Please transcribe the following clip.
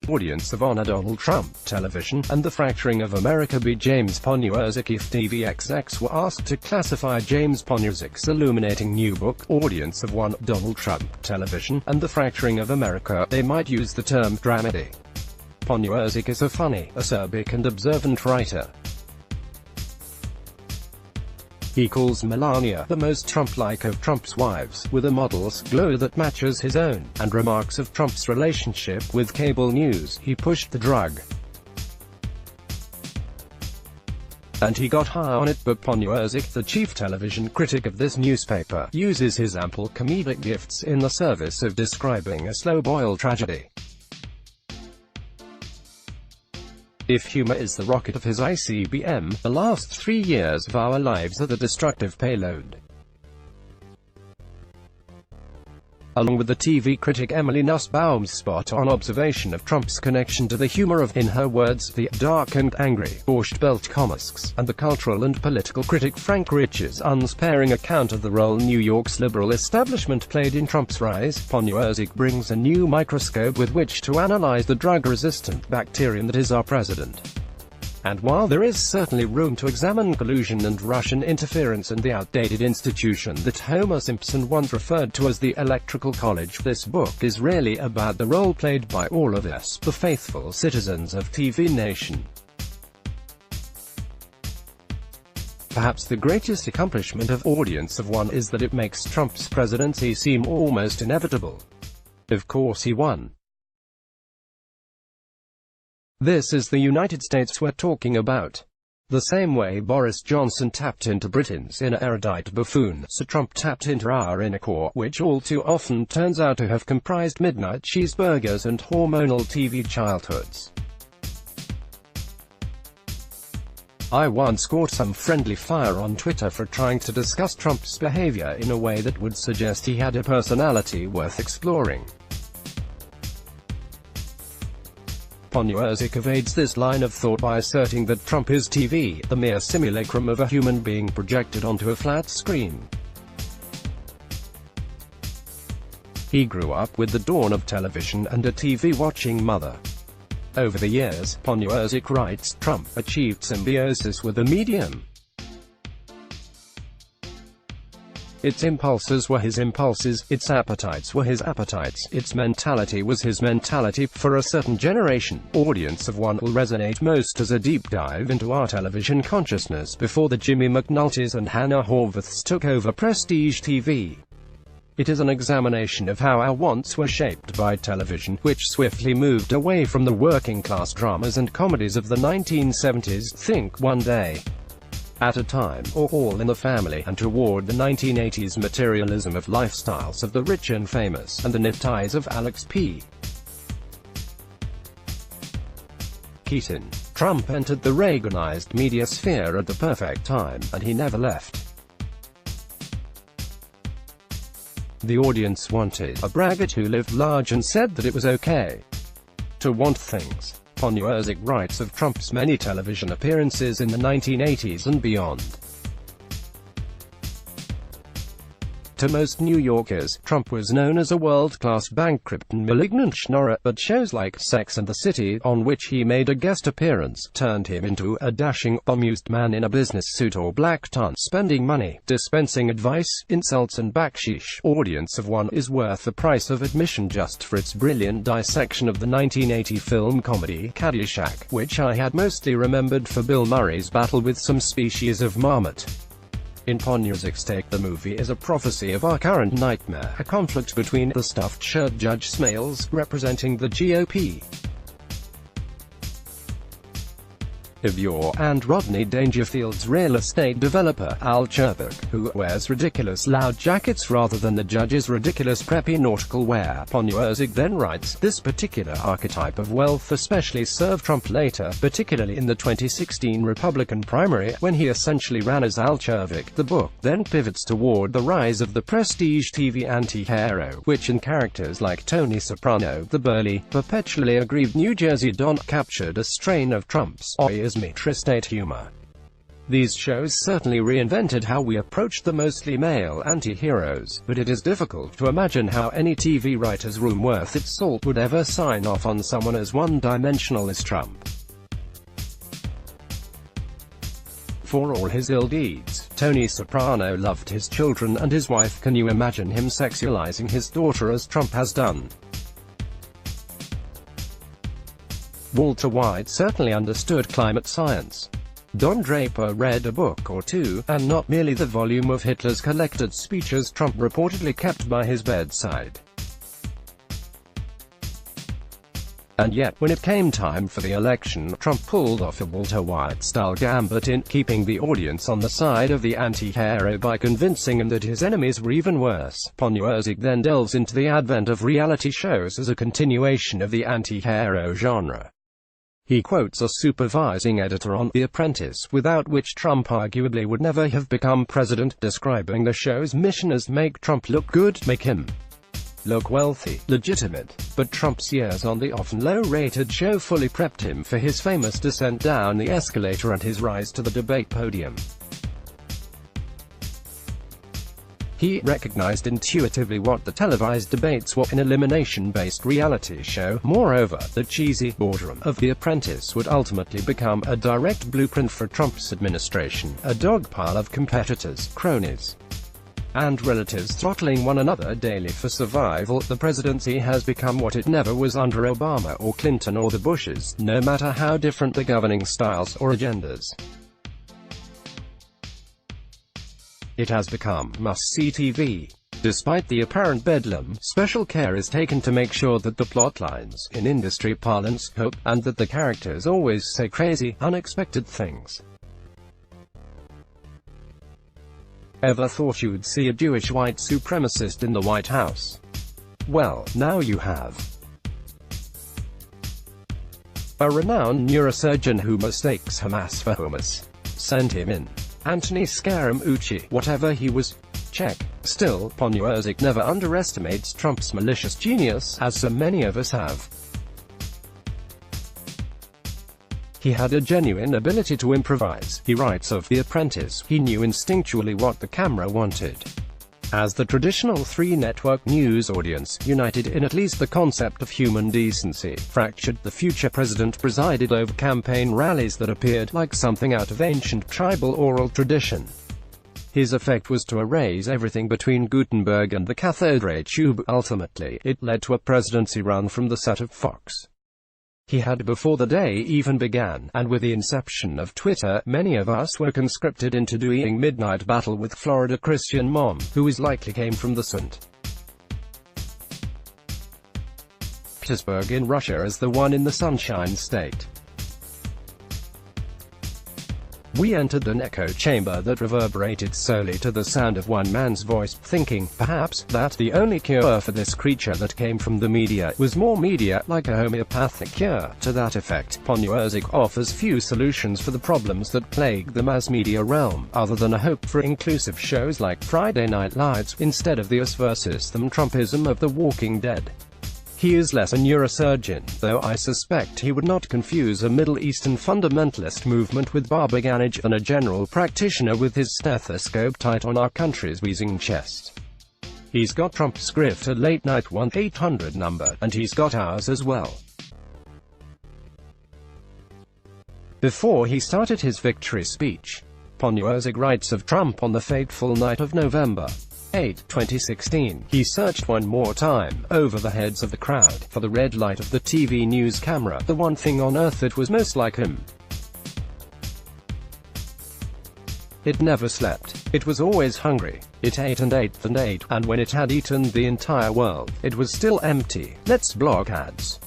Audience of Honor Donald Trump Television, and The Fracturing of America by James Poniewozik. If TVXX were asked to classify James Poniewozik's illuminating new book, Audience of One, Donald Trump Television, and The Fracturing of America, they might use the term dramedy. Poniewozik is a funny, acerbic and observant writer. He calls Melania the most Trump-like of Trump's wives, with a model's glow that matches his own, and remarks of Trump's relationship with cable news. He pushed the drug, and he got high on it, but Poniewozik, the chief television critic of this newspaper, uses his ample comedic gifts in the service of describing a slow-boiled tragedy. If humor is the rocket of his ICBM, the last 3 years of our lives are the destructive payload. Along with the TV critic Emily Nussbaum's spot-on observation of Trump's connection to the humor of, in her words, the dark and angry Borscht Belt comics, and the cultural and political critic Frank Rich's unsparing account of the role New York's liberal establishment played in Trump's rise, Poniewozik brings a new microscope with which to analyze the drug-resistant bacterium that is our president. And while there is certainly room to examine collusion and Russian interference and the outdated institution that Homer Simpson once referred to as the Electoral College, this book is really about the role played by all of us, the faithful citizens of TV Nation. Perhaps the greatest accomplishment of Audience of One is that it makes Trump's presidency seem almost inevitable. Of course he won. This is the United States we're talking about. The same way Boris Johnson tapped into Britain's inner erudite buffoon, Sir Trump tapped into our inner core, which all too often turns out to have comprised midnight cheeseburgers and hormonal TV childhoods. I once caught some friendly fire on Twitter for trying to discuss Trump's behavior in a way that would suggest he had a personality worth exploring. Poniewozik evades this line of thought by asserting that Trump is TV, the mere simulacrum of a human being projected onto a flat screen. He grew up with the dawn of television and a TV-watching mother. Over the years, Poniewozik writes, Trump achieved symbiosis with the medium. Its impulses were his impulses, its appetites were his appetites, its mentality was his mentality. For a certain generation, Audience of One will resonate most as a deep dive into our television consciousness before the Jimmy McNultys and Hannah Horvaths took over prestige TV. It is an examination of how our wants were shaped by television, which swiftly moved away from the working-class dramas and comedies of the 1970s, think One Day at a Time, or All in the Family, and toward the 1980s materialism of lifestyles of the rich and famous, and the neckties of Alex P. Keaton. Trump entered the Reaganized media sphere at the perfect time, and he never left. The audience wanted a braggart who lived large and said that it was okay to want things. Poniewozik writes of Trump's many television appearances in the 1980s and beyond. To most New Yorkers, Trump was known as a world-class bankrupt and malignant schnorrer, but shows like Sex and the City, on which he made a guest appearance, turned him into a dashing, bemused man in a business suit or black tan, spending money, dispensing advice, insults and backsheesh. Audience of One is worth the price of admission just for its brilliant dissection of the 1980 film comedy Caddyshack, which I had mostly remembered for Bill Murray's battle with some species of marmot. In Poniewozik's take, the movie is a prophecy of our current nightmare, a conflict between the stuffed shirt Judge Smails, representing the GOP, of yore, and Rodney Dangerfield's real estate developer, Al Cherburg, who wears ridiculous loud jackets rather than the judge's ridiculous preppy nautical wear. Poniewozik then writes, this particular archetype of wealth especially served Trump later, particularly in the 2016 Republican primary, when he essentially ran as Al Cherburg. The book then pivots toward the rise of the prestige TV anti-hero, which in characters like Tony Soprano, the burly, perpetually aggrieved New Jersey Don, captured a strain of Trump's me tristate humor. These shows certainly reinvented how we approached the mostly male anti-heroes, but it is difficult to imagine how any TV writer's room worth its salt would ever sign off on someone as one-dimensional as Trump. For all his ill deeds, Tony Soprano loved his children and his wife. Can you imagine him sexualizing his daughter as Trump has done? Walter White certainly understood climate science. Don Draper read a book or two, and not merely the volume of Hitler's collected speeches Trump reportedly kept by his bedside. And yet, when it came time for the election, Trump pulled off a Walter White-style gambit in keeping the audience on the side of the anti-hero by convincing them that his enemies were even worse. Poniewozik then delves into the advent of reality shows as a continuation of the anti-hero genre. He quotes a supervising editor on The Apprentice, without which Trump arguably would never have become president, describing the show's mission as make Trump look good, make him look wealthy, legitimate. But Trump's years on the often low-rated show fully prepped him for his famous descent down the escalator and his rise to the debate podium. He recognized intuitively what the televised debates were, an elimination-based reality show. Moreover, the cheesy boredom of The Apprentice would ultimately become a direct blueprint for Trump's administration, a dogpile of competitors, cronies, and relatives throttling one another daily for survival. The presidency has become what it never was under Obama or Clinton or the Bushes, no matter how different the governing styles or agendas. It has become must-see TV. Despite the apparent bedlam, special care is taken to make sure that the plot lines, in industry parlance, hook, and that the characters always say crazy, unexpected things. Ever thought you'd see a Jewish white supremacist in the White House? Well, now you have. A renowned neurosurgeon who mistakes Hamas for hummus. Send him in. Anthony Scaramucci, whatever he was. Check. Still, Poniewozik never underestimates Trump's malicious genius, as so many of us have. He had a genuine ability to improvise. He writes of The Apprentice, he knew instinctually what the camera wanted. As the traditional three-network news audience, united in at least the concept of human decency, fractured, the future president presided over campaign rallies that appeared like something out of ancient tribal oral tradition. His effect was to erase everything between Gutenberg and the cathode tube. Ultimately, it led to a presidency run from the set of Fox. He had before the day even began, and with the inception of Twitter, many of us were conscripted into doing midnight battle with Florida Christian mom, who is likely came from the St. Petersburg in Russia as the one in the Sunshine State. We entered an echo chamber that reverberated solely to the sound of one man's voice, thinking, perhaps, that the only cure for this creature that came from the media was more media, like a homeopathic cure. To that effect, Poniewozik offers few solutions for the problems that plague the mass media realm, other than a hope for inclusive shows like Friday Night Lights, instead of the us versus them Trumpism of The Walking Dead. He is less a neurosurgeon, though I suspect he would not confuse a Middle Eastern fundamentalist movement with barbiganage, than a general practitioner with his stethoscope tight on our country's wheezing chest. He's got Trump's grift at late-night 1-800 number, and he's got ours as well. Before he started his victory speech, Poniewozik writes of Trump on the fateful night of November 8, 2016, he searched one more time, over the heads of the crowd, for the red light of the TV news camera, the one thing on earth that was most like him. It never slept. It was always hungry. It ate and ate and ate, and when it had eaten the entire world, it was still empty. Let's block ads.